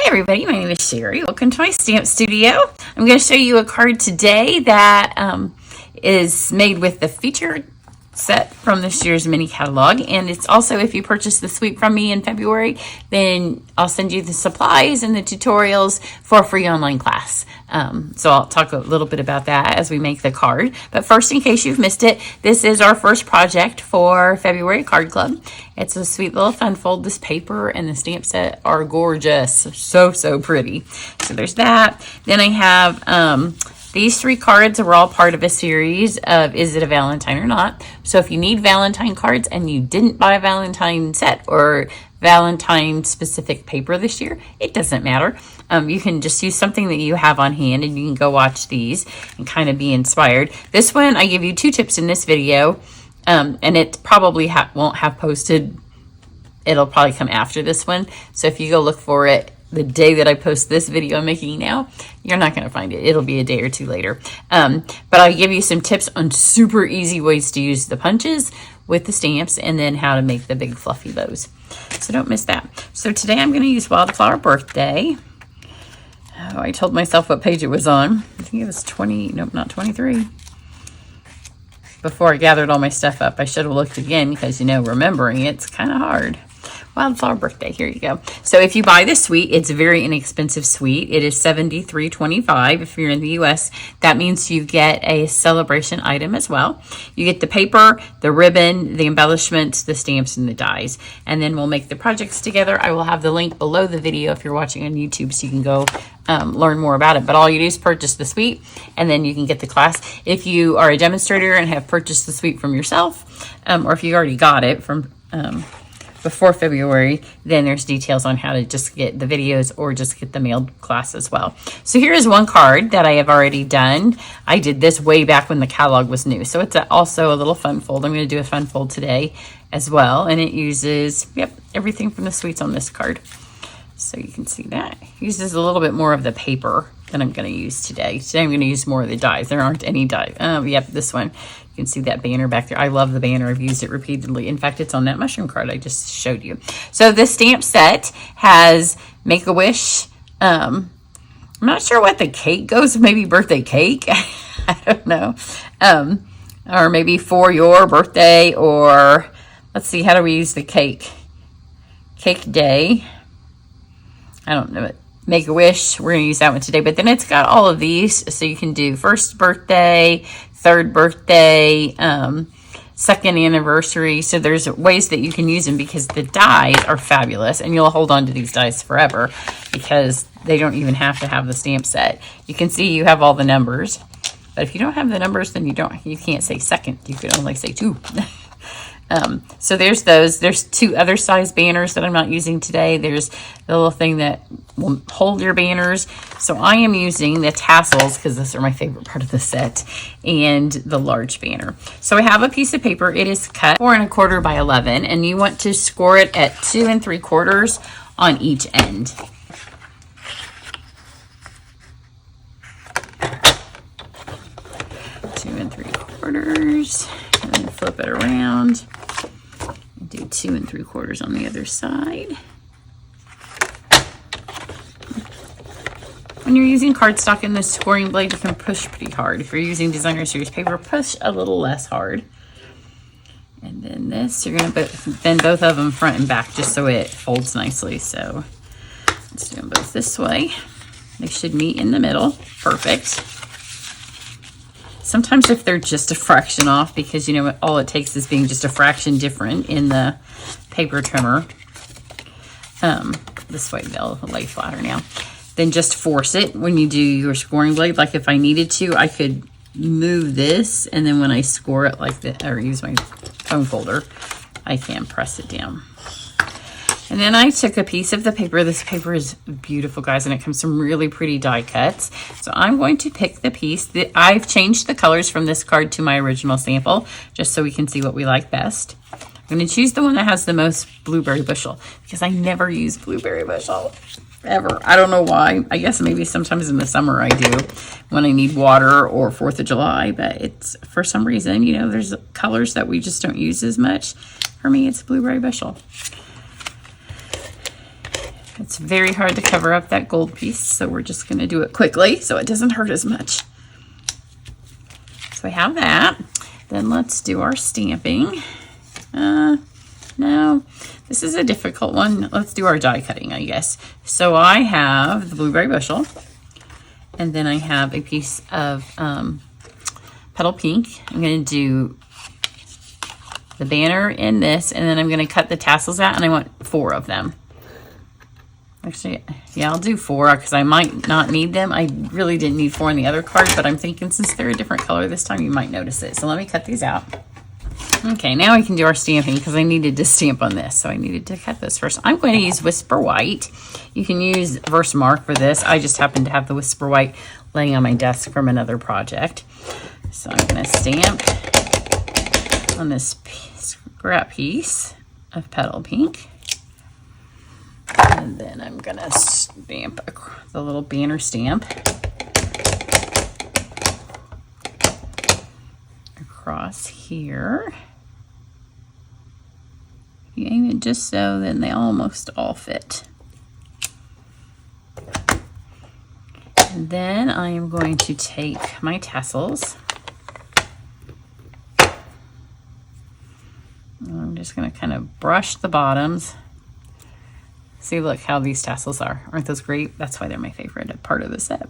Hey everybody, my name is Sherry. Welcome to my stamp studio. I'm going to show you a card today that is made with the feature set from this year's mini catalog, and it's also, if you purchase the suite from me in February, then I'll send you the supplies and the tutorials for a free online class. So I'll talk a little bit about that as we make the card. But first, in case you've missed it, this is our first project for February Card Club. It's a sweet little fun fold. This paper and the stamp set are gorgeous. So pretty. So there's that. Then I have these 3 cards are all part of a series of Is It a Valentine or Not? So if you need Valentine cards and you didn't buy a Valentine set or Valentine specific paper this year, it doesn't matter. You can just use something that you have on hand and you can go watch these and kind of be inspired. This one, I give you 2 tips in this video, and it probably won't have posted. It'll probably come after this one. So if you go look for it the day that I post this video I'm making now, you're not going to find it. It'll be a day or 2 later. But I'll give you some tips on super easy ways to use the punches with the stamps and then how to make the big fluffy bows. So don't miss that. So today I'm going to use Wildflower Birthday. Oh, I told myself what page it was on. I think it was 20, nope, not 23. Before I gathered all my stuff up, I should have looked again because, you know, remembering it's kind of hard. Wildflower Birthday, here you go. So if you buy this suite, it's a very inexpensive suite. It is $73.25 if you're in the US. That means you get a celebration item as well. You get the paper, the ribbon, the embellishments, the stamps, and the dies. And then we'll make the projects together. I will have the link below the video if you're watching on YouTube so you can go learn more about it. But all you do is purchase the suite and then you can get the class. If you are a demonstrator and have purchased the suite from yourself, or if you already got it from before February, then there's details on how to just get the videos or just get the mailed class as well. So here is one card that I have already done. I did this way back when the catalog was new. So it's also a little fun fold. I'm going to do a fun fold today as well. And it uses, everything from the suites on this card. So you can see that. It uses a little bit more of the paper than I'm going to use today. Today I'm going to use more of the dies. There aren't any dies. This one. You can see that banner back there. I love the banner. I've used it repeatedly. In fact, it's on that mushroom card I just showed you. So this stamp set has Make-A-Wish. I'm not sure what the cake goes. Maybe birthday cake. I don't know. Or maybe for your birthday, or let's see, how do we use the cake? Cake day. I don't know. Make-A-Wish. We're going to use that one today. But then it's got all of these. So you can do first birthday, 3rd birthday, 2nd anniversary. So there's ways that you can use them because the dies are fabulous, and you'll hold on to these dies forever because they don't even have to have the stamp set. You can see you have all the numbers, but if you don't have the numbers, then you can't say second. You can only say 2. So there's those. There's 2 other size banners that I'm not using today. There's the little thing that will hold your banners. So I am using the tassels because those are my favorite part of the set, and the large banner. So I have a piece of paper. It is cut 4 1/4 by 11, and you want to score it at 2 3/4 on each end. Two and 3/4, and then flip it around. Do 2 3/4 on the other side. When you're using cardstock in the scoring blade, you can push pretty hard. If you're using designer series paper, push a little less hard. And then this, you're going to bend both of them front and back just so it folds nicely. So let's do them both this way. They should meet in the middle. Perfect. Sometimes if they're just a fraction off, because you know all it takes is being just a fraction different in the paper trimmer. This way they'll lay flatter now. Then just force it when you do your scoring blade. Like if I needed to, I could move this, and then when I score it like that, or use my foam folder, I can press it down. And then I took a piece of the paper. This paper is beautiful, guys, and it comes from really pretty die cuts. So I'm going to pick the piece that I've changed the colors from this card to my original sample, just so we can see what we like best. I'm going to choose the one that has the most blueberry bushel, because I never use blueberry bushel, ever. I don't know why. I guess maybe sometimes in the summer I do when I need water or 4th of July, but it's for some reason, you know, there's colors that we just don't use as much. For me, it's blueberry bushel. It's very hard to cover up that gold piece, so we're just going to do it quickly so it doesn't hurt as much. So we have that. Then let's do our stamping. No, this is a difficult one. Let's do our die cutting, I guess. So I have the blueberry bushel, and then I have a piece of petal pink. I'm going to do the banner in this, and then I'm going to cut the tassels out, and I want 4 of them. Actually, yeah, I'll do 4 because I might not need them. I really didn't need 4 on the other card, but I'm thinking since they're a different color this time, you might notice it. So let me cut these out. Okay, now we can do our stamping because I needed to stamp on this, so I needed to cut this first. I'm going to use Whisper White. You can use Versamark for this. I just happen to have the Whisper White laying on my desk from another project. So I'm going to stamp on this scrap piece of petal pink. And then I'm going to stamp the little banner stamp across here. You aim it just so, then they almost all fit. And then I am going to take my tassels. I'm just going to kind of brush the bottoms. See, look how these tassels are. Aren't those great? That's why they're my favorite part of the set.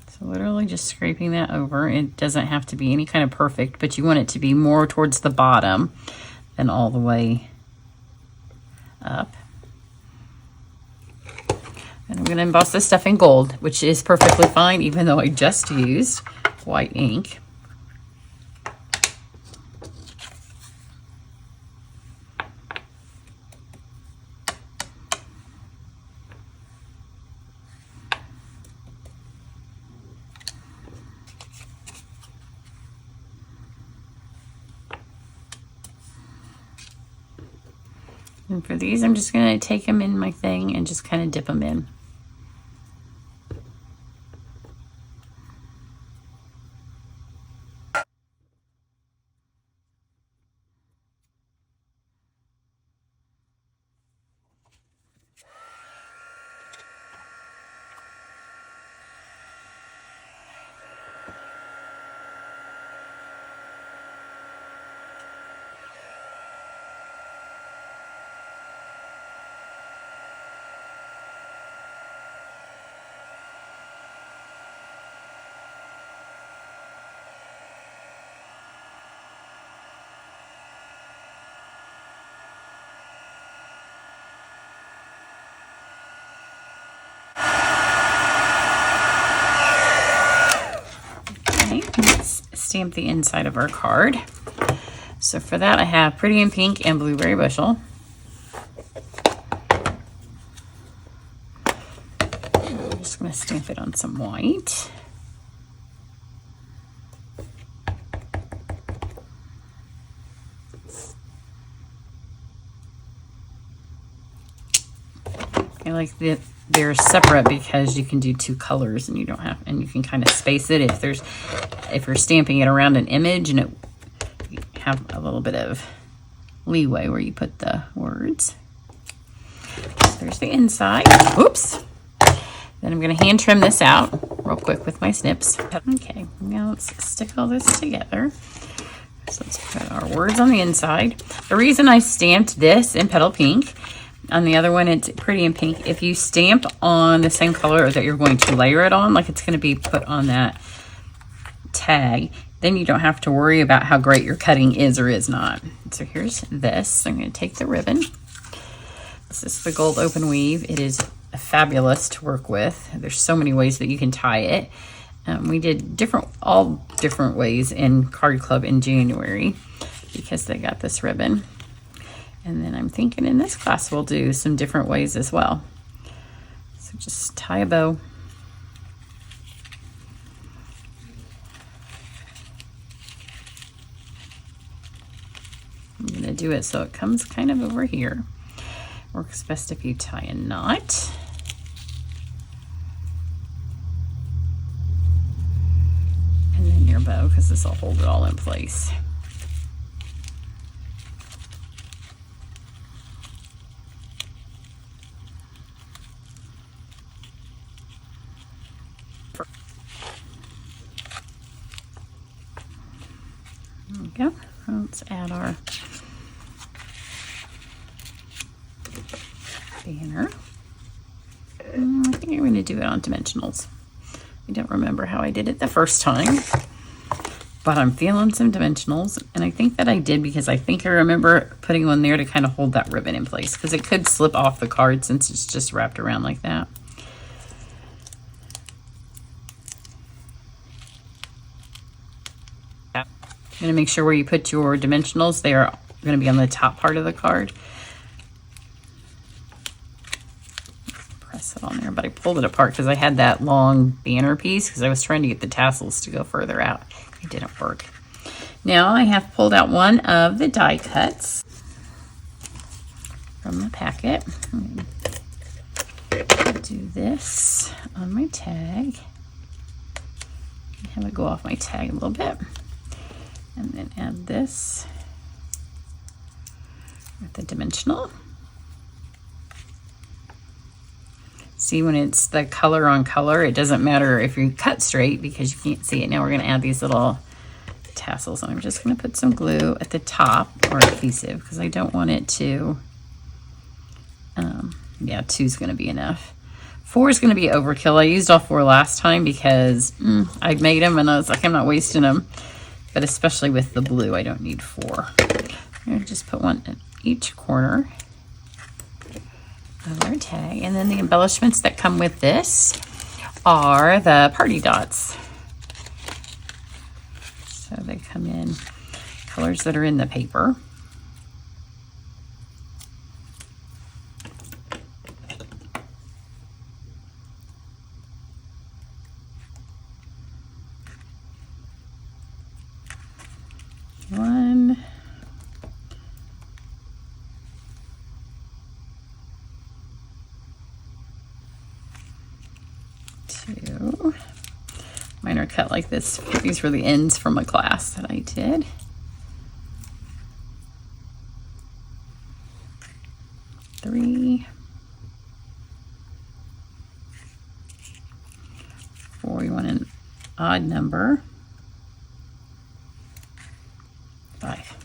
So literally just scraping that over. It doesn't have to be any kind of perfect, but you want it to be more towards the bottom than all the way up. And I'm going to emboss this stuff in gold, which is perfectly fine, even though I just used white ink. And for these, I'm just going to take them in my thing and just kind of dip them in. Let's stamp the inside of our card. So for that, I have Pretty in Pink and Blueberry Bushel. I'm just going to stamp it on some white. I like that they're separate because you can do 2 colors and you don't have, and you can kind of space it if you're stamping it around an image, and you have a little bit of leeway where you put the words. So there's the inside. Oops. Then I'm going to hand trim this out real quick with my snips. Okay, now let's stick all this together. So let's put our words on the inside. The reason I stamped this in Petal Pink, on the other one it's Pretty in Pink, if you stamp on the same color that you're going to layer it on, like it's going to be put on that tag, then you don't have to worry about how great your cutting is or is not. So here's this. I'm going to take the ribbon. This is the gold open weave. It is fabulous to work with. There's so many ways that you can tie it. We did all different ways in Card Club in January because they got this ribbon. And then I'm thinking in this class we'll do some different ways as well. So just tie a bow. I'm going to do it so it comes kind of over here. Works best if you tie a knot. And then your bow, because this will hold it all in place. we go. Let's add our banner. I think I'm going to do it on dimensionals. I don't remember how I did it the first time, but I'm feeling some dimensionals, and I think that I did because I think I remember putting one there to kind of hold that ribbon in place, because it could slip off the card since it's just wrapped around like that. I'm going to make sure where you put your dimensionals, they are going to be on the top part of the card. Press it on there, but I pulled it apart because I had that long banner piece because I was trying to get the tassels to go further out. It didn't work. Now I have pulled out one of the die cuts from the packet. I'll do this on my tag. Have it go off my tag a little bit. And then add this with the dimensional. See, when it's the color on color, it doesn't matter if you cut straight because you can't see it. Now we're going to add these little tassels, and I'm just going to put some glue at the top, or adhesive, because I don't want it to, yeah, 2 is going to be enough. 4 is going to be overkill. I used all 4 last time because I'd made them and I was like, I'm not wasting them. But especially with the blue, I don't need 4. I'm going to just put one in each corner of our tag. And then the embellishments that come with this are the party dots. So they come in colors that are in the paper. One, two. Mine are cut like this. These were the ends from a class that I did. 3, 4. You want an odd number. 5.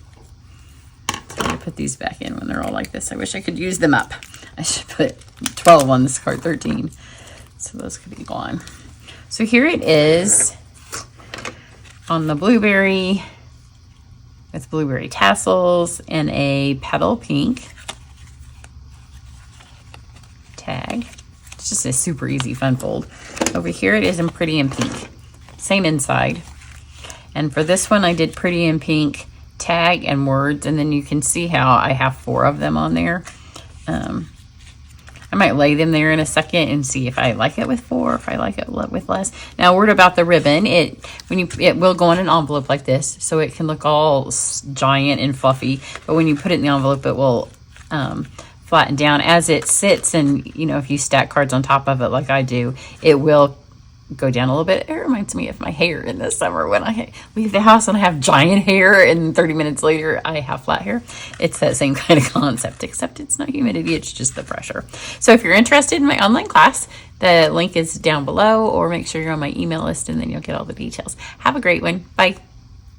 I'm gonna put these back in when they're all like this. I wish I could use them up. I should put 12 on this card, 13. So those could be gone. So here it is on the blueberry with blueberry tassels and a petal pink tag. It's just a super easy fun fold. Over here it is in pretty and pink. Same inside. And for this one I did pretty and pink tag and words, and then you can see how I have 4 of them on there. I might lay them there in a second and see if I like it with 4, if I like it with less. Now, a word about the ribbon. It will go in an envelope like this, so it can look all giant and fluffy. But when you put it in the envelope, it will flatten down as it sits. And you know, if you stack cards on top of it like I do, it will go down a little bit. It reminds me of my hair in the summer when I leave the house and I have giant hair and 30 minutes later I have flat hair. It's that same kind of concept, except it's not humidity, it's just the pressure. So if you're interested in my online class, the link is down below, or make sure you're on my email list and then you'll get all the details. Have a great one. Bye.